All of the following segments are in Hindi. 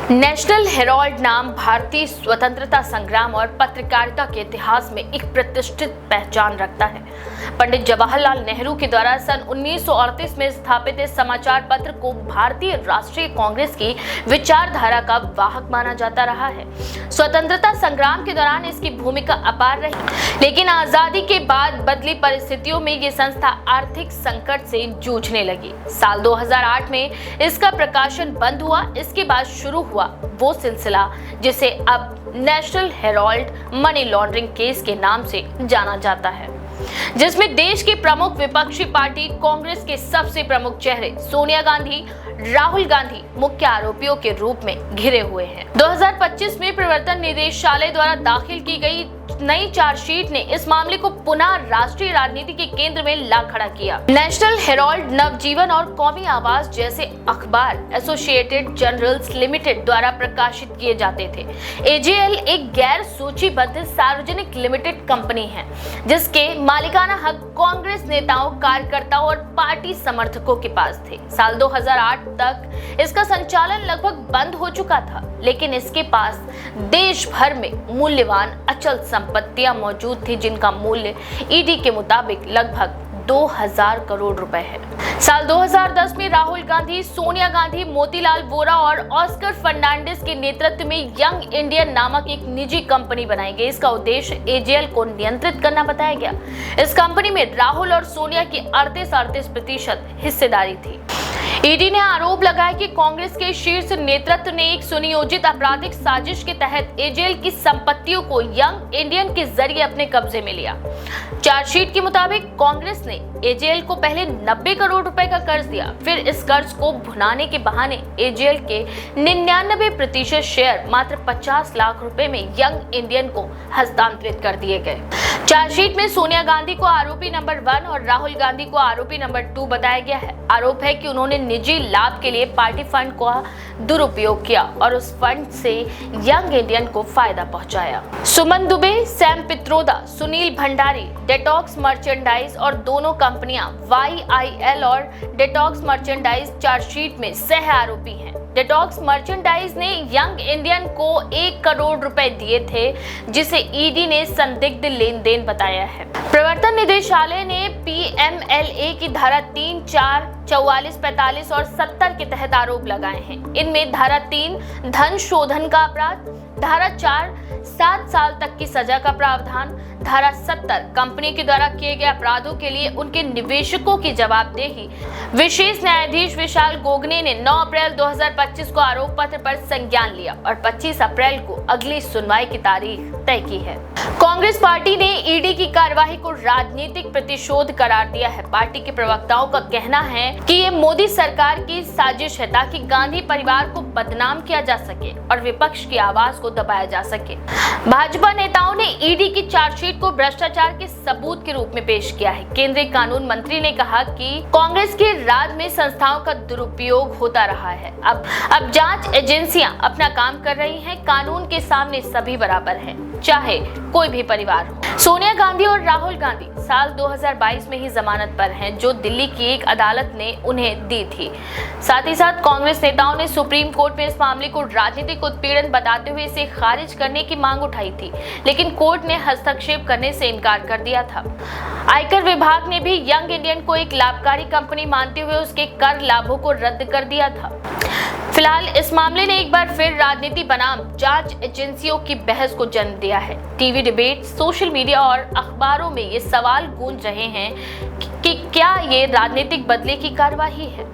नेशनल हेराल्ड नाम भारतीय स्वतंत्रता संग्राम और पत्रकारिता के इतिहास में एक प्रतिष्ठित पहचान रखता है। पंडित जवाहरलाल नेहरू के द्वारा सन 1938 में स्थापित इस समाचार पत्र को भारतीय राष्ट्रीय कांग्रेस की विचारधारा का वाहक माना जाता रहा है। स्वतंत्रता संग्राम के दौरान इसकी भूमिका अपार रही, लेकिन आजादी के बाद बदली परिस्थितियों में ये संस्था आर्थिक संकट से जूझने लगी। साल 2008 में इसका प्रकाशन बंद हुआ। इसके बाद शुरू हुआ वो सिलसिला जिसे अब national Herald money laundering case के नाम से जाना जाता है, जिसमें देश की प्रमुख विपक्षी पार्टी कांग्रेस के सबसे प्रमुख चेहरे सोनिया गांधी, राहुल गांधी मुख्य आरोपियों के रूप में घिरे हुए हैं। 2025 में प्रवर्तन निदेशालय द्वारा दाखिल की गई नई चार्जशीट ने इस मामले को पुनः राष्ट्रीय राजनीति के केंद्र में ला खड़ा किया। नेशनल हेराल्ड, नवजीवन और कौमी आवाज जैसे अखबार एसोसिएटेड जर्नल्स लिमिटेड द्वारा प्रकाशित किए जाते थे। एजेएल एक गैर सूचीबद्ध सार्वजनिक लिमिटेड कंपनी है, जिसके मालिकाना हक कांग्रेस नेताओं, कार्यकर्ताओं और पार्टी समर्थकों के पास थे। साल 2008 तक इसका संचालन लगभग बंद हो चुका था, लेकिन इसके पास देश भर में मूल्यवान अचल संपत्तियां मौजूद थी, जिनका मूल्य ईडी के मुताबिक लगभग 2000 करोड़ रुपए है। साल 2010 में राहुल गांधी, सोनिया गांधी, मोतीलाल वोरा और ऑस्कर फर्नांडिस के नेतृत्व में यंग इंडियन नामक एक निजी कंपनी बनाई गई। इसका उद्देश्य एजेएल को नियंत्रित करना बताया गया। इस कंपनी में राहुल और सोनिया की 38% हिस्सेदारी थी। ईडी ने आरोप लगाया कि कांग्रेस के शीर्ष नेतृत्व ने एक सुनियोजित आपराधिक साजिश के तहत एजेएल की संपत्तियों को यंग इंडियन के जरिए अपने कब्जे में लिया। चार्जशीट के मुताबिक कांग्रेस ने एजेएल को पहले 90 करोड़ रुपए का कर्ज दिया, फिर इस कर्ज को भुनाने के बहाने एजेएल के 99% शेयर मात्र 50 लाख रुपए में यंग इंडियन को हस्तांतरित कर दिए गए। चार्जशीट में सोनिया गांधी को आरोपी नंबर 1 और राहुल गांधी को आरोपी नंबर 2 बताया गया है। आरोप है कि उन्होंने निजी लाभ के लिए पार्टी फंड का दुरुपयोग किया और उस फंड से यंग इंडियन को फायदा पहुंचाया। सुमन दुबे, सैम पित्रोदा, सुनील भंडारी, डेटॉक्स मर्चेंडाइज और दोनों कंपनियां YIL और डेटॉक्स मर्चेंडाइज चार्जशीट में सह आरोपी हैं। डेटॉक्स मर्चेंडाइज ने यंग इंडियन को 1 करोड़ रुपए दिए थे, जिसे ईडी ने संदिग्ध लेन देन बताया है। प्रवर्तन निदेशालय ने PMLA की धारा 3, 4, 44, 45 और 70 के तहत आरोप लगाए हैं। इनमें धारा 3 धन शोधन का अपराध, धारा 4 7 साल तक की सजा का प्रावधान, धारा 70 कंपनी के द्वारा किए गए अपराधों के लिए उनके निवेशकों की जवाबदेही। विशेष न्यायाधीश विशाल गोगने ने 9 अप्रैल 2025 को आरोप पत्र पर संज्ञान लिया और 25 अप्रैल को अगली सुनवाई की तारीख तय की है। कांग्रेस पार्टी ने ईडी की कार्यवाही को राजनीतिक प्रतिशोध करार दिया है। पार्टी के प्रवक्ताओं का कहना है कि ये मोदी सरकार की साजिश है ताकि गांधी परिवार को बदनाम किया जा सके और विपक्ष की आवाज को दबाया जा सके। भाजपा नेताओं ने ईडी की चार्जशीट को भ्रष्टाचार के सबूत के रूप में पेश किया है। केंद्रीय कानून मंत्री ने कहा कि कांग्रेस के राज में संस्थाओं का दुरुपयोग होता रहा है। अब जांच एजेंसियां अपना काम कर रही हैं। कानून के सामने सभी बराबर हैं, चाहे कोई भी परिवार हो। सोनिया गांधी और राहुल गांधी साल 2022 में ही जमानत पर हैं, जो दिल्ली की एक अदालत ने उन्हें दी थी। साथ ही साथ कांग्रेस नेताओं ने सुप्रीम कोर्ट में इस मामले को राजनीतिक उत्पीड़न बताते हुए इसे खारिज करने की मांग उठाई थी, लेकिन कोर्ट ने हस्तक्षेप करने से इनकार कर दिया था। आयकर विभाग ने भी यंग इंडियन को एक लाभकारी कंपनी मानते हुए उसके कर लाभों को रद्द कर दिया था। फिलहाल इस मामले ने एक बार फिर राजनीति बनाम जांच एजेंसियों की बहस को जन्म दिया है। टीवी डिबेट, सोशल मीडिया और अखबारों में ये सवाल गूंज रहे हैं कि क्या ये राजनीतिक बदले की कार्यवाही है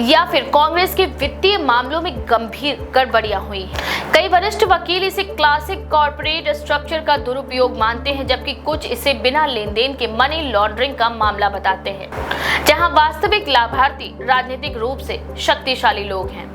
या फिर कांग्रेस के वित्तीय मामलों में गंभीर गड़बड़ियां हुई हैं। कई वरिष्ठ वकील इसे क्लासिक कॉर्पोरेट स्ट्रक्चर का दुरुपयोग मानते हैं, जबकि कुछ इसे बिना लेन देन के मनी लॉन्ड्रिंग का मामला बताते हैं, जहां वास्तविक लाभार्थी राजनीतिक रूप से शक्तिशाली लोग हैं।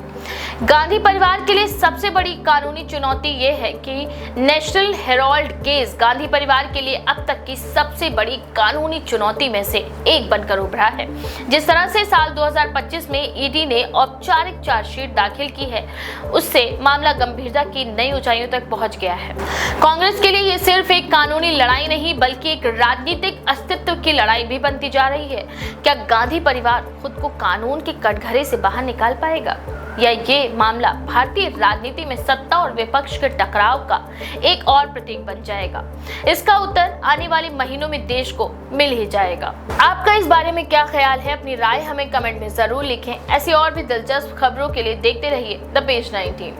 गांधी परिवार के लिए सबसे बड़ी कानूनी चुनौती ये है कि नेशनल हेराल्ड केस गांधी परिवार के लिए अब तक की सबसे बड़ी कानूनी चुनौती में से एक बनकर उभरा है। जिस तरह से साल 2025 में ईडी ने औपचारिक चार्जशीट दाखिल की है, उससे मामला गंभीरता की नई ऊंचाइयों तक पहुंच गया है। कांग्रेस के लिए ये सिर्फ एक कानूनी लड़ाई नहीं, बल्कि एक राजनीतिक अस्तित्व की लड़ाई भी बनती जा रही है। क्या गांधी परिवार खुद को कानून के कटघरे से बाहर निकाल पाएगा? या ये मामला भारतीय राजनीति में सत्ता और विपक्ष के टकराव का एक और प्रतीक बन जाएगा? इसका उत्तर आने वाले महीनों में देश को मिल ही जाएगा। आपका इस बारे में क्या ख्याल है? अपनी राय हमें कमेंट में जरूर लिखें। ऐसी और भी दिलचस्प खबरों के लिए देखते रहिए द पेज 19।